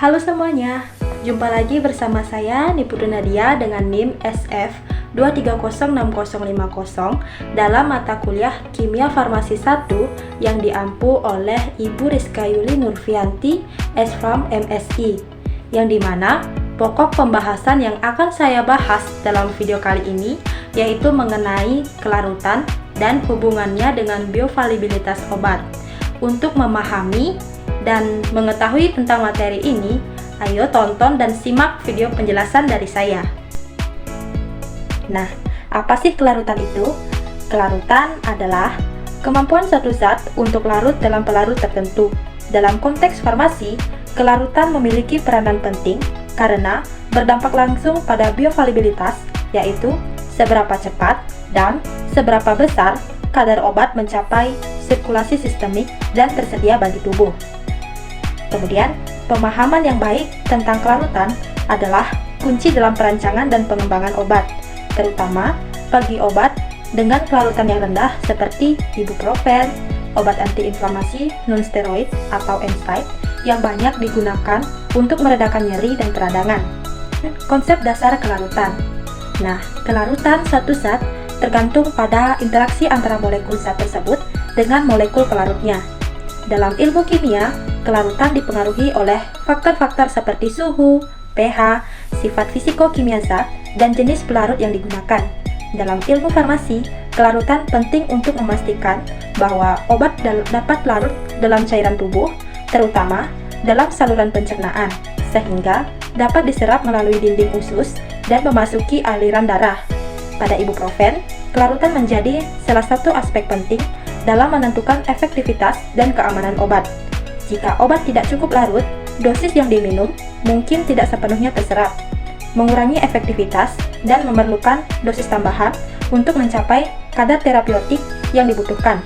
Halo semuanya, jumpa lagi bersama saya Niputu Nadia dengan NIM SF2306050 dalam mata kuliah Kimia Farmasi 1 yang diampu oleh Ibu Rizka Yuli Nurfianti S-Farm MSI, yang dimana pokok pembahasan yang akan saya bahas dalam video kali ini yaitu mengenai kelarutan dan hubungannya dengan bioavailabilitas obat. Untuk memahami dan mengetahui tentang materi ini, ayo tonton dan simak video penjelasan dari saya. Nah, apa sih kelarutan itu? Kelarutan adalah kemampuan suatu zat untuk larut dalam pelarut tertentu. Dalam konteks farmasi, kelarutan memiliki peranan penting karena berdampak langsung pada bioavailabilitas, yaitu seberapa cepat dan seberapa besar kadar obat mencapai sirkulasi sistemik dan tersedia bagi tubuh. Kemudian, pemahaman yang baik tentang kelarutan adalah kunci dalam perancangan dan pengembangan obat, terutama bagi obat dengan kelarutan yang rendah seperti ibuprofen, obat antiinflamasi non-steroid atau NSAID yang banyak digunakan untuk meredakan nyeri dan peradangan. Konsep dasar kelarutan. Nah, kelarutan satu zat tergantung pada interaksi antara molekul zat tersebut dengan molekul pelarutnya. Dalam ilmu kimia, kelarutan dipengaruhi oleh faktor-faktor seperti suhu, pH, sifat fisiko-kimia zat, dan jenis pelarut yang digunakan. Dalam ilmu farmasi, kelarutan penting untuk memastikan bahwa obat dapat larut dalam cairan tubuh, terutama dalam saluran pencernaan, sehingga dapat diserap melalui dinding usus dan memasuki aliran darah. Pada ibuprofen, kelarutan menjadi salah satu aspek penting dalam menentukan efektivitas dan keamanan obat. Jika obat tidak cukup larut, dosis yang diminum mungkin tidak sepenuhnya terserap, mengurangi efektivitas dan memerlukan dosis tambahan untuk mencapai kadar terapeutik yang dibutuhkan.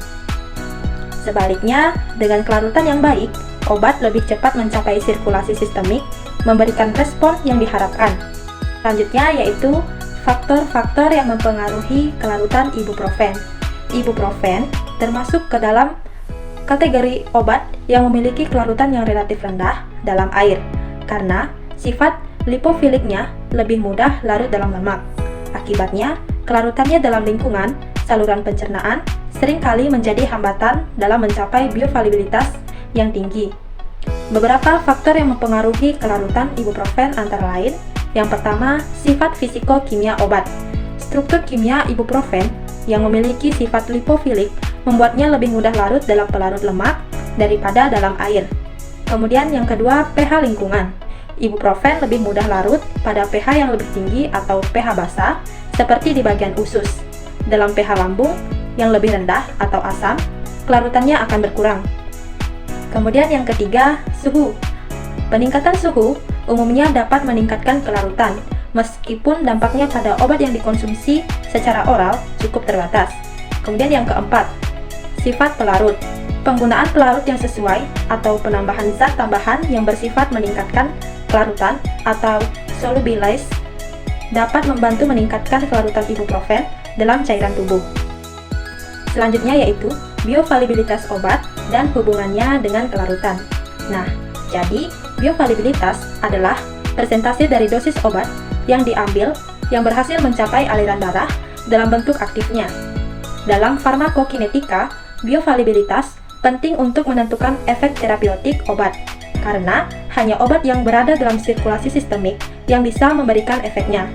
Sebaliknya, dengan kelarutan yang baik, obat lebih cepat mencapai sirkulasi sistemik, memberikan respon yang diharapkan. Selanjutnya yaitu faktor-faktor yang mempengaruhi kelarutan ibuprofen. Ibuprofen termasuk ke dalam kategori obat yang memiliki kelarutan yang relatif rendah dalam air karena sifat lipofiliknya lebih mudah larut dalam lemak. Akibatnya, kelarutannya dalam lingkungan saluran pencernaan seringkali menjadi hambatan dalam mencapai bioavailabilitas yang tinggi. Beberapa faktor yang mempengaruhi kelarutan ibuprofen antara lain: yang pertama, sifat fisiko-kimia obat. Struktur kimia ibuprofen yang memiliki sifat lipofilik membuatnya lebih mudah larut dalam pelarut lemak daripada dalam air. Kemudian yang kedua, pH lingkungan. Ibuprofen lebih mudah larut pada pH yang lebih tinggi atau pH basa, seperti di bagian usus. Dalam pH lambung yang lebih rendah atau asam, kelarutannya akan berkurang. Kemudian yang ketiga, suhu. Peningkatan suhu umumnya dapat meningkatkan kelarutan, meskipun dampaknya pada obat yang dikonsumsi secara oral cukup terbatas. Kemudian yang keempat, sifat pelarut. Penggunaan pelarut yang sesuai atau penambahan zat tambahan yang bersifat meningkatkan kelarutan atau solubilize dapat membantu meningkatkan kelarutan ibuprofen dalam cairan tubuh. Selanjutnya yaitu bioavailabilitas obat dan hubungannya dengan kelarutan. Nah, jadi bioavailabilitas adalah persentase dari dosis obat yang diambil yang berhasil mencapai aliran darah dalam bentuk aktifnya. Dalam farmakokinetika, bioavailabilitas penting untuk menentukan efek terapeutik obat, karena hanya obat yang berada dalam sirkulasi sistemik yang bisa memberikan efeknya.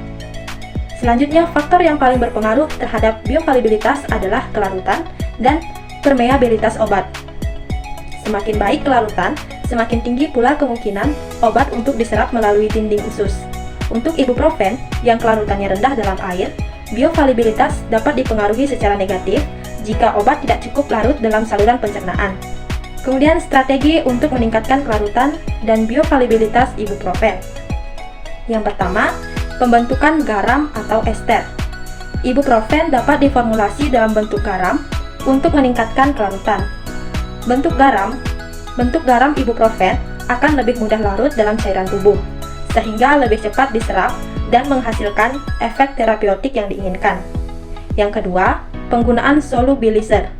Selanjutnya, faktor yang paling berpengaruh terhadap bioavailabilitas adalah kelarutan dan permeabilitas obat. Semakin baik kelarutan, semakin tinggi pula kemungkinan obat untuk diserap melalui dinding usus. Untuk ibuprofen yang kelarutannya rendah dalam air, bioavailabilitas dapat dipengaruhi secara negatif jika obat tidak cukup larut dalam saluran pencernaan. Kemudian strategi untuk meningkatkan kelarutan dan bioavailabilitas ibuprofen. Yang pertama, pembentukan garam atau ester. Ibuprofen dapat diformulasi dalam bentuk garam untuk meningkatkan kelarutan. Bentuk garam ibuprofen akan lebih mudah larut dalam cairan tubuh, sehingga lebih cepat diserap dan menghasilkan efek terapeutik yang diinginkan. Yang kedua, penggunaan solubilizer.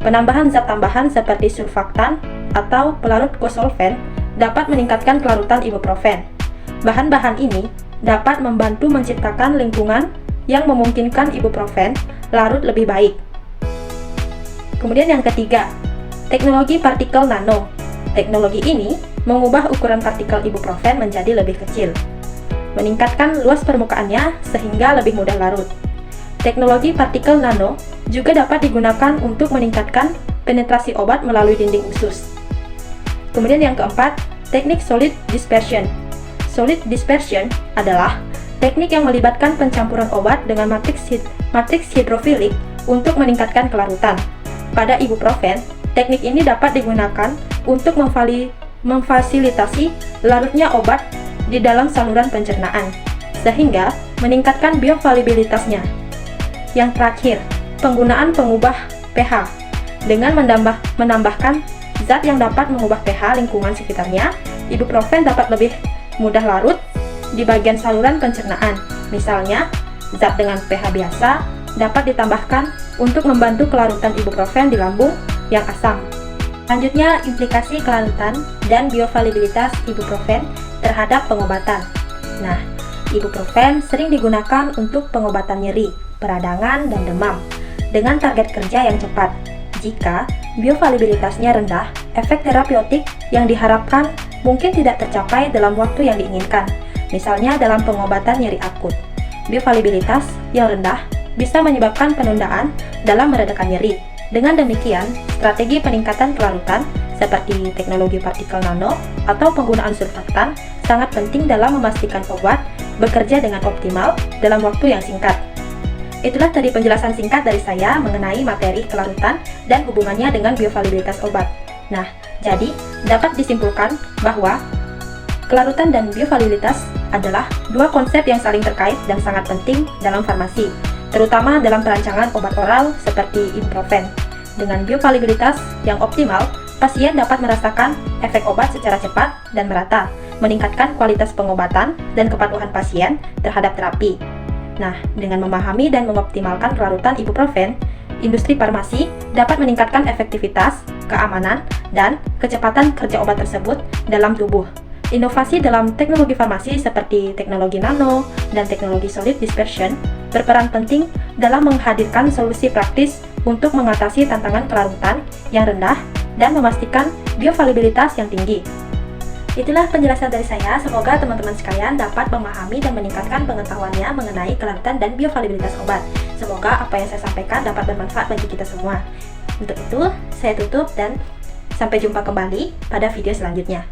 Penambahan zat tambahan seperti surfaktan atau pelarut kosolven dapat meningkatkan kelarutan ibuprofen. Bahan-bahan ini dapat membantu menciptakan lingkungan yang memungkinkan ibuprofen larut lebih baik. Kemudian yang ketiga, teknologi partikel nano. Teknologi ini mengubah ukuran partikel ibuprofen menjadi lebih kecil, meningkatkan luas permukaannya sehingga lebih mudah larut. Teknologi partikel nano juga dapat digunakan untuk meningkatkan penetrasi obat melalui dinding usus. Kemudian yang keempat, teknik solid dispersion. Solid dispersion adalah teknik yang melibatkan pencampuran obat dengan matriks hidrofilik untuk meningkatkan kelarutan. Pada ibuprofen, teknik ini dapat digunakan untuk memfasilitasi larutnya obat di dalam saluran pencernaan, sehingga meningkatkan bioavailabilitasnya. Yang terakhir, penggunaan pengubah pH. Dengan menambahkan zat yang dapat mengubah pH lingkungan sekitarnya, ibuprofen dapat lebih mudah larut di bagian saluran pencernaan. Misalnya, zat dengan pH biasa dapat ditambahkan untuk membantu kelarutan ibuprofen di lambung yang asam. Selanjutnya, implikasi kelarutan dan bioavailabilitas ibuprofen terhadap pengobatan. Nah, ibuprofen sering digunakan untuk pengobatan nyeri, peradangan, dan demam dengan target kerja yang cepat. Jika bioavailabilitasnya rendah, efek terapeutik yang diharapkan mungkin tidak tercapai dalam waktu yang diinginkan, misalnya dalam pengobatan nyeri akut. Bioavailabilitas yang rendah bisa menyebabkan penundaan dalam meredakan nyeri. Dengan demikian, strategi peningkatan kelarutan seperti teknologi partikel nano atau penggunaan surfaktan sangat penting dalam memastikan obat bekerja dengan optimal dalam waktu yang singkat. Itulah tadi penjelasan singkat dari saya mengenai materi kelarutan dan hubungannya dengan bioavailabilitas obat. Nah, jadi dapat disimpulkan bahwa kelarutan dan bioavailabilitas adalah dua konsep yang saling terkait dan sangat penting dalam farmasi, terutama dalam perancangan obat oral seperti ibuprofen. Dengan bioavailabilitas yang optimal, pasien dapat merasakan efek obat secara cepat dan merata, meningkatkan kualitas pengobatan dan kepatuhan pasien terhadap terapi. Nah, dengan memahami dan mengoptimalkan kelarutan ibuprofen, industri farmasi dapat meningkatkan efektivitas, keamanan, dan kecepatan kerja obat tersebut dalam tubuh. Inovasi dalam teknologi farmasi seperti teknologi nano dan teknologi solid dispersion berperan penting dalam menghadirkan solusi praktis untuk mengatasi tantangan kelarutan yang rendah dan memastikan bioavailabilitas yang tinggi. Itulah penjelasan dari saya, semoga teman-teman sekalian dapat memahami dan meningkatkan pengetahuannya mengenai kelarutan dan bioavailabilitas obat. Semoga apa yang saya sampaikan dapat bermanfaat bagi kita semua. Untuk itu, saya tutup dan sampai jumpa kembali pada video selanjutnya.